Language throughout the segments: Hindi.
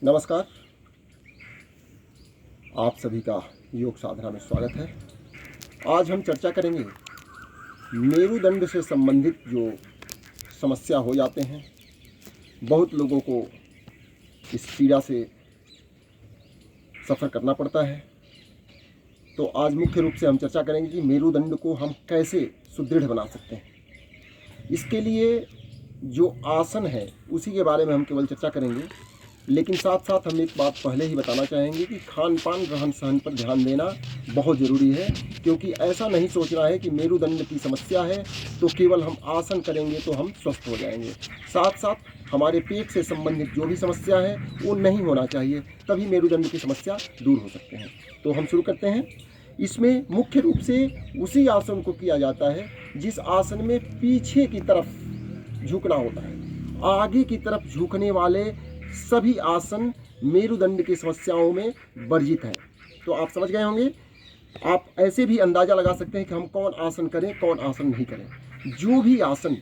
नमस्कार। आप सभी का योग साधना में स्वागत है। आज हम चर्चा करेंगे मेरुदंड से संबंधित जो समस्या हो जाते हैं। बहुत लोगों को इस पीड़ा से सफ़र करना पड़ता है। तो आज मुख्य रूप से हम चर्चा करेंगे कि मेरुदंड को हम कैसे सुदृढ़ बना सकते हैं। इसके लिए जो आसन है उसी के बारे में हम केवल चर्चा करेंगे, लेकिन साथ साथ हम एक बात पहले ही बताना चाहेंगे कि खान पान रहन सहन पर ध्यान देना बहुत ज़रूरी है। क्योंकि ऐसा नहीं सोचना है कि मेरुदंड की समस्या है तो केवल हम आसन करेंगे तो हम स्वस्थ हो जाएंगे। साथ साथ हमारे पेट से संबंधित जो भी समस्या है वो नहीं होना चाहिए, तभी मेरुदंड की समस्या दूर हो सकते हैं। तो हम शुरू करते हैं। इसमें मुख्य रूप से उसी आसन को किया जाता है जिस आसन में पीछे की तरफ झुकना होता है। आगे की तरफ झुकने वाले सभी आसन मेरुदंड की समस्याओं में वर्जित हैं। तो आप समझ गए होंगे। आप ऐसे भी अंदाज़ा लगा सकते हैं कि हम कौन आसन करें, कौन आसन नहीं करें। जो भी आसन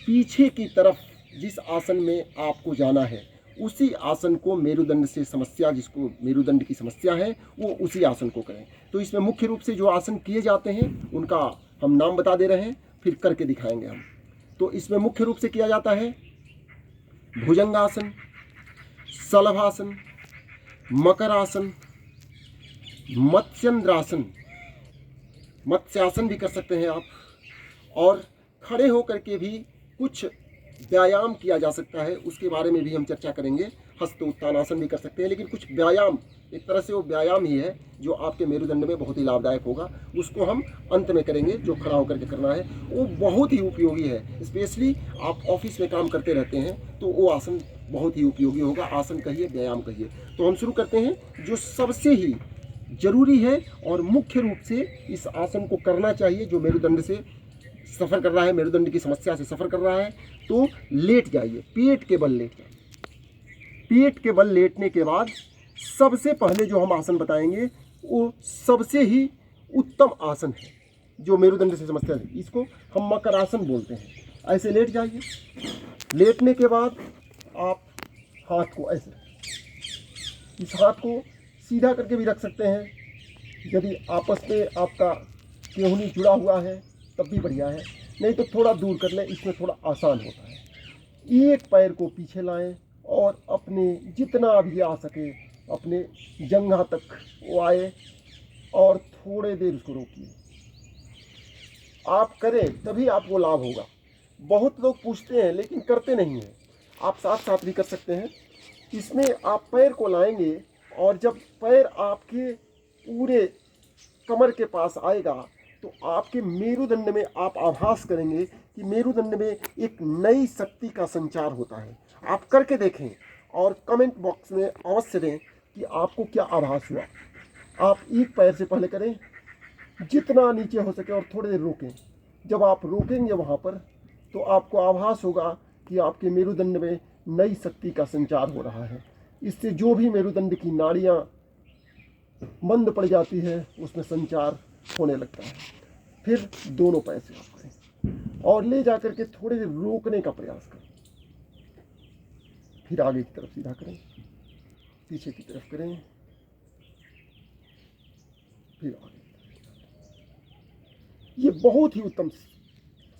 पीछे की तरफ जिस आसन में आपको जाना है उसी आसन को मेरुदंड से समस्या, जिसको मेरुदंड की समस्या है, वो उसी आसन को करें। तो इसमें मुख्य रूप से जो आसन किए जाते हैं उनका हम नाम बता दे रहे हैं, फिर करके दिखाएंगे हम। तो इसमें मुख्य रूप से किया जाता है भुजंगासन, शलभासन, मकरासन, मत्स्येंद्रासन, मत्स्यासन भी कर सकते हैं आप। और खड़े होकर के भी कुछ व्यायाम किया जा सकता है, उसके बारे में भी हम चर्चा करेंगे। हस्त उत्तानासन भी कर सकते हैं, लेकिन कुछ व्यायाम, एक तरह से वो व्यायाम ही है जो आपके मेरुदंड में बहुत ही लाभदायक होगा। उसको हम अंत में करेंगे। जो खड़ा होकर के करना है वो बहुत ही उपयोगी है। स्पेशली आप ऑफिस में काम करते रहते हैं तो वो आसन बहुत ही उपयोगी होगा। आसन कहिए, व्यायाम कहिए। तो हम शुरू करते हैं। जो सबसे ही जरूरी है और मुख्य रूप से इस आसन को करना चाहिए, जो मेरुदंड से सफ़र कर रहा है, मेरुदंड की समस्या से सफ़र कर रहा है, तो लेट जाइए, पेट के बल लेट जाइए। पेट के बल लेटने के बाद सबसे पहले जो हम आसन बताएंगे वो सबसे ही उत्तम आसन है जो मेरुदंड से समस्या है। इसको हम मकरासन बोलते हैं। ऐसे लेट जाइए। लेटने के बाद आप हाथ को ऐसे, इस हाथ को सीधा करके भी रख सकते हैं। यदि आपस में आपका केहूनी जुड़ा हुआ है तब भी बढ़िया है, नहीं तो थोड़ा दूर कर लें, इसमें थोड़ा आसान होता है। एक पैर को पीछे लाएं और अपने जितना भी आ सके अपने जंघा तक वो आए और थोड़े देर उसको रोकिए। आप करें तभी आपको लाभ होगा। बहुत लोग पूछते हैं लेकिन करते नहीं हैं। आप साथ साथ भी कर सकते हैं। इसमें आप पैर को लाएंगे और जब पैर आपके पूरे कमर के पास आएगा तो आपके मेरुदंड में आप आभास करेंगे कि मेरुदंड में एक नई शक्ति का संचार होता है। आप करके देखें और कमेंट बॉक्स में अवश्य दें कि आपको क्या आभास हुआ। आप एक पैर से पहले करें, जितना नीचे हो सके, और थोड़ी देर रोकें। जब आप रोकेंगे वहाँ पर तो आपको आभास होगा कि आपके मेरुदंड में नई शक्ति का संचार हो रहा है। इससे जो भी मेरुदंड की नाड़ियाँ मंद पड़ जाती है उसमें संचार होने लगता है। फिर दोनों पैर से आप करें और ले जाकर के थोड़ी देर रोकने का प्रयास करें। फिर आगे की तरफ सीधा करें, पीछे की तरफ करें, फिर आगे। ये बहुत ही उत्तम।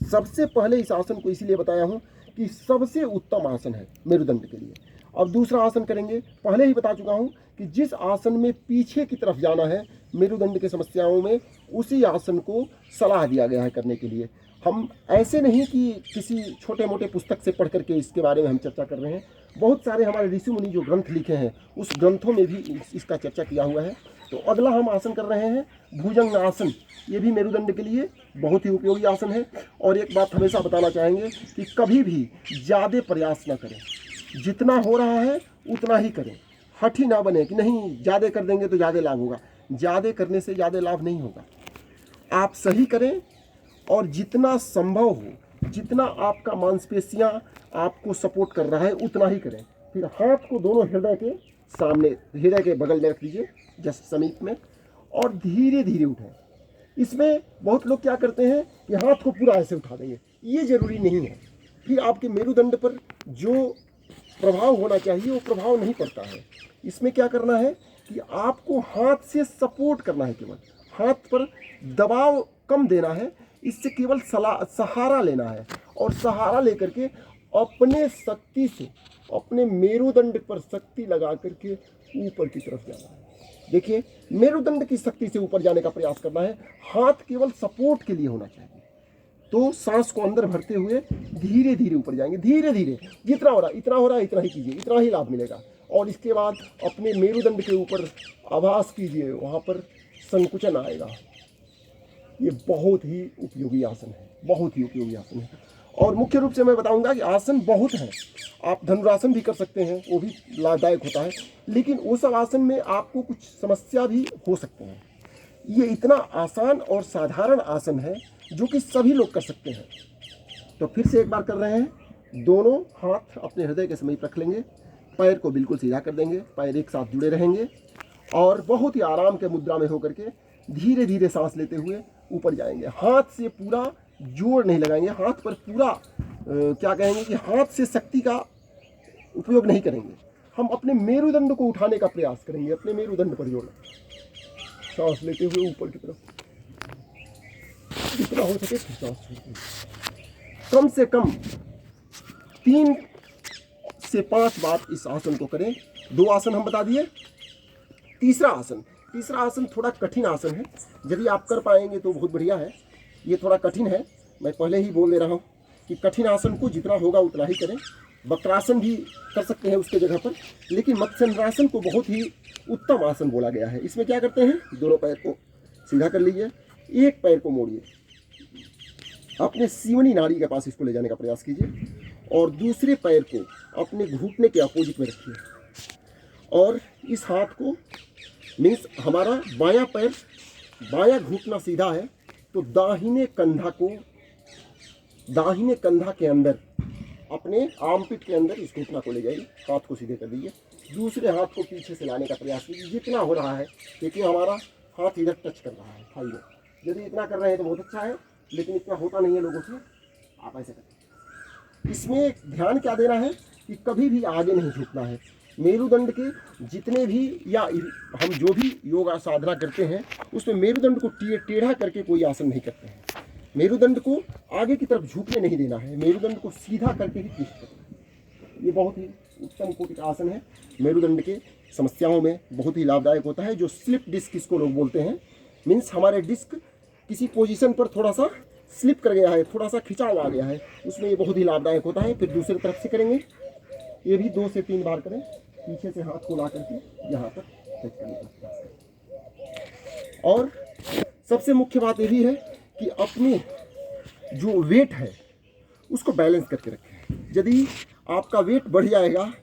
सबसे पहले इस आसन को इसलिए बताया हूं कि सबसे उत्तम आसन है मेरुदंड के लिए। अब दूसरा आसन करेंगे। पहले ही बता चुका हूं कि जिस आसन में पीछे की तरफ जाना है मेरुदंड की समस्याओं में, उसी आसन को सलाह दिया गया है करने के लिए। हम ऐसे नहीं कि किसी छोटे मोटे पुस्तक से पढ़ करके इसके बारे में हम चर्चा कर रहे हैं। बहुत सारे हमारे ऋषि मुनि जो ग्रंथ लिखे हैं उस ग्रंथों में भी इसका चर्चा किया हुआ है। तो अगला हम आसन कर रहे हैं भुजंग आसन। ये भी मेरुदंड के लिए बहुत ही उपयोगी आसन है। और एक बात हमेशा बताना चाहेंगे कि कभी भी ज़्यादा प्रयास ना करें। जितना हो रहा है उतना ही करें। हठी ना बने कि नहीं ज़्यादा कर देंगे तो ज़्यादा लाभ होगा। ज़्यादा करने से ज़्यादा लाभ नहीं होगा। आप सही करें और जितना संभव हो, जितना आपका मांसपेशियां आपको सपोर्ट कर रहा है उतना ही करें। फिर हाथ को दोनों हृदय के सामने, हृदय के बगल में रख दीजिए, जैसे समीप में, और धीरे धीरे उठें। इसमें बहुत लोग क्या करते हैं कि हाथ को पूरा ऐसे उठा देंगे, ये जरूरी नहीं है। फिर आपके मेरुदंड पर जो प्रभाव होना चाहिए वो प्रभाव नहीं पड़ता है। इसमें क्या करना है कि आपको हाथ से सपोर्ट करना है, केवल हाथ पर दबाव कम देना है, इससे केवल सहारा लेना है और सहारा लेकर के अपने शक्ति से अपने मेरुदंड पर शक्ति लगा करके ऊपर की तरफ जाना है। देखिए, मेरुदंड की शक्ति से ऊपर जाने का प्रयास करना है, हाथ केवल सपोर्ट के लिए होना चाहिए। तो सांस को अंदर भरते हुए धीरे धीरे ऊपर जाएंगे, धीरे धीरे, जितना हो रहा है इतना ही कीजिए, इतना ही लाभ मिलेगा। और इसके बाद अपने मेरुदंड के ऊपर आभास कीजिए, वहाँ पर संकुचन आएगा। ये बहुत ही उपयोगी आसन है, बहुत ही उपयोगी आसन है। और मुख्य रूप से मैं बताऊंगा कि आसन बहुत हैं, आप धनुरासन भी कर सकते हैं, वो भी लाभदायक होता है, लेकिन वो सब आसन में आपको कुछ समस्या भी हो सकते हैं। ये इतना आसान और साधारण आसन है जो कि सभी लोग कर सकते हैं। तो फिर से एक बार कर रहे हैं, दोनों हाथ अपने हृदय के समीप रख लेंगे, पैर को बिल्कुल सीधा कर देंगे, पैर एक साथ जुड़े रहेंगे और बहुत ही आराम के मुद्रा में होकर के धीरे धीरे सांस लेते हुए ऊपर जाएंगे। हाथ से पूरा जोर नहीं लगाएंगे, हाथ पर पूरा क्या कहेंगे कि हाथ से शक्ति का उपयोग नहीं करेंगे। हम अपने मेरुदंड को उठाने का प्रयास करेंगे, अपने मेरुदंड पर जोर, सांस लेते हुए ऊपर की तरफ जितना हो सके सांस छोड़ते। कम से कम 3 से 5 बार इस आसन को करें। 2 आसन हम बता दिए। तीसरा आसन थोड़ा कठिन आसन है, यदि आप कर पाएंगे तो बहुत बढ़िया है। ये थोड़ा कठिन है, मैं पहले ही बोल दे रहा हूँ कि कठिन आसन को जितना होगा उतना ही करें। वक्रासन भी कर सकते हैं उसके जगह पर, लेकिन मत्स्यंद्रासन को बहुत ही उत्तम आसन बोला गया है। इसमें क्या करते हैं, दोनों पैर को सीधा कर लीजिए, एक पैर को मोड़िए, अपने सीवनी नाड़ी के पास इसको ले जाने का प्रयास कीजिए और दूसरे पैर को अपने घुटने के अपोजिट में रखिए और इस हाथ को मीन्स हमारा बायां पैर, बायां घुटना सीधा है तो दाहिने कंधा के अंदर, अपने आर्मपिट के अंदर इस घुटना को ले जाइए, हाथ को सीधे कर दीजिए, दूसरे हाथ को पीछे से लाने का प्रयास कीजिए जितना हो रहा है। देखिए हमारा हाथ इधर टच कर रहा है थाई में, यदि इतना कर रहे हैं तो बहुत अच्छा है, लेकिन इतना होता नहीं है लोगों से, आप ऐसे करें। इसमें ध्यान क्या देना है कि कभी भी आगे नहीं झुकना है। मेरुदंड के जितने भी या हम जो भी योगा साधना करते हैं उसमें मेरुदंड को टेढ़ा करके कोई आसन नहीं करते हैं। मेरुदंड को आगे की तरफ झुकने नहीं देना है, मेरुदंड को सीधा करके ही ट्विस्ट करना है। ये बहुत ही उत्तम कोटि का आसन है, मेरुदंड के समस्याओं में बहुत ही लाभदायक होता है। जो स्लिप डिस्क इसको लोग बोलते हैं, मीन्स हमारे डिस्क किसी पोजीशन पर थोड़ा सा स्लिप कर गया है, थोड़ा सा खिंचाव आ गया है, उसमें ये बहुत ही लाभदायक होता है। फिर दूसरी तरफ से करेंगे, ये भी 2 से 3 बार करें, पीछे से हाथ को ला करके यहाँ तक टच करने का प्रयास करें। और सबसे मुख्य बात ये भी है कि अपने जो वेट है उसको बैलेंस करके रखें। यदि आपका वेट बढ़ जाएगा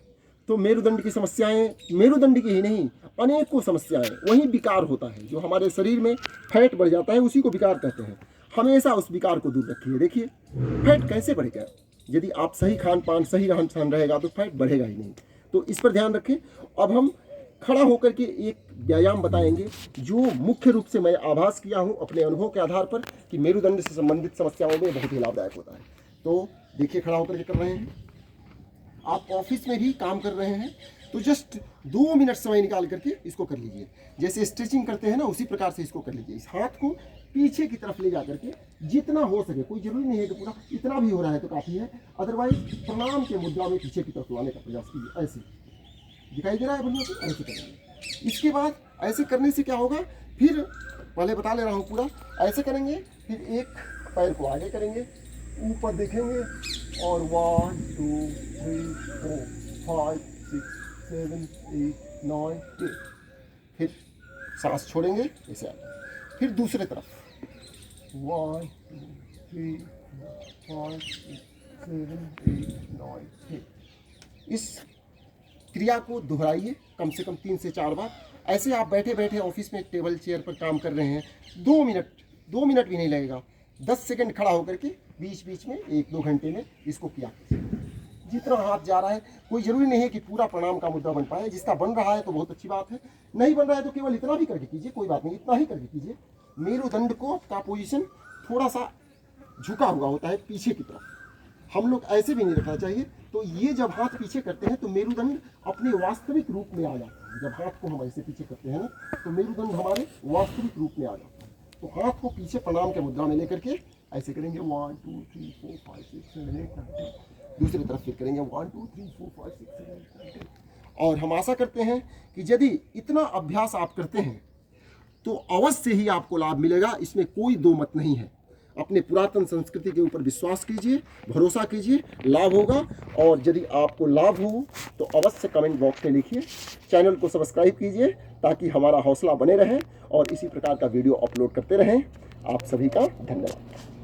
तो मेरुदंड की समस्याएं, मेरुदंड की ही नहीं अनेकों समस्याएं, वही विकार होता है। जो हमारे शरीर में फैट बढ़ जाता है उसी को विकार कहते हैं। हमेशा उस विकार को दूर रखिए। देखिए फैट कैसे बढ़ेगा, यदि आप सही खान पान, सही रहन सहन रहेगा तो फैट बढ़ेगा ही नहीं। तो इस पर ध्यान रखें। अब हम खड़ा होकर के एक व्यायाम बताएंगे जो मुख्य रूप से मैं आभास किया हूं अपने अनुभव के आधार पर कि मेरुदंड से संबंधित समस्याओं में बहुत ही लाभदायक होता है। तो देखिए खड़ा होकर के कर रहे हैं, आप ऑफिस में भी काम कर रहे हैं तो जस्ट 2 मिनट समय निकाल करके इसको कर लीजिए। जैसे स्ट्रेचिंग करते हैं ना उसी प्रकार से इसको कर लीजिए। इस हाथ को पीछे की तरफ ले जा करके जितना हो सके, कोई जरूरी नहीं है कि पूरा, इतना भी हो रहा है तो काफ़ी है, अदरवाइज प्रणाम के मुद्रा में पीछे की तरफ लाने का प्रयास कीजिए। ऐसे दिखाई दे रहा है बढ़िया से, ऐसे करेंगे। इसके बाद ऐसे करने से क्या होगा, फिर पहले बता ले रहा हूँ पूरा, ऐसे करेंगे, फिर एक पैर को आगे करेंगे, ऊपर देखेंगे और 1 2 3 4 5 6 7 8 9 10, फिर सांस छोड़ेंगे ऐसे आगे, फिर दूसरे तरफ 1 2 3 4 5 6 7 8 9 10। इस क्रिया को दोहराइए कम से कम 3 से 4 बार। ऐसे आप बैठे बैठे ऑफिस में टेबल चेयर पर काम कर रहे हैं, 2 मिनट भी नहीं लगेगा, 10 सेकंड खड़ा होकर के बीच बीच में 1-2 घंटे में इसको किया कीजिए। जितना हाथ जा रहा है, कोई जरूरी नहीं है कि पूरा प्रणाम का मुद्रा बन पाए, जिसका बन रहा है तो बहुत अच्छी बात है, नहीं बन रहा है तो केवल इतना भी करके कीजिए, कोई बात नहीं, इतना ही करके कीजिए। मेरुदंड का पोजीशन थोड़ा सा झुका हुआ होता है पीछे की तरफ, हम लोग ऐसे भी नहीं रखना चाहिए, तो ये जब हाथ पीछे करते हैं तो मेरुदंड अपने वास्तविक रूप में आ जाता है। जब हाथ को हम ऐसे पीछे करते हैं ना तो मेरुदंड हमारे वास्तविक रूप में आ जाता है। तो हाथ को पीछे प्रणाम के मुद्रा में लेकर के ऐसे करेंगे 1 2 3 4 5 6 7 8 9 दूसरी तरफ फिर करेंगे 1 2 3 4 5 6 7 8 9। और हम आशा करते हैं कि यदि इतना अभ्यास आप करते हैं तो अवश्य ही आपको लाभ मिलेगा, इसमें कोई दो मत नहीं है। अपने पुरातन संस्कृति के ऊपर विश्वास कीजिए, भरोसा कीजिए, लाभ होगा। और यदि आपको लाभ हो तो अवश्य कमेंट बॉक्स में लिखिए। चैनल को सब्सक्राइब कीजिए ताकि हमारा हौसला बने रहे और इसी प्रकार का वीडियो अपलोड करते रहें। आप सभी का धन्यवाद।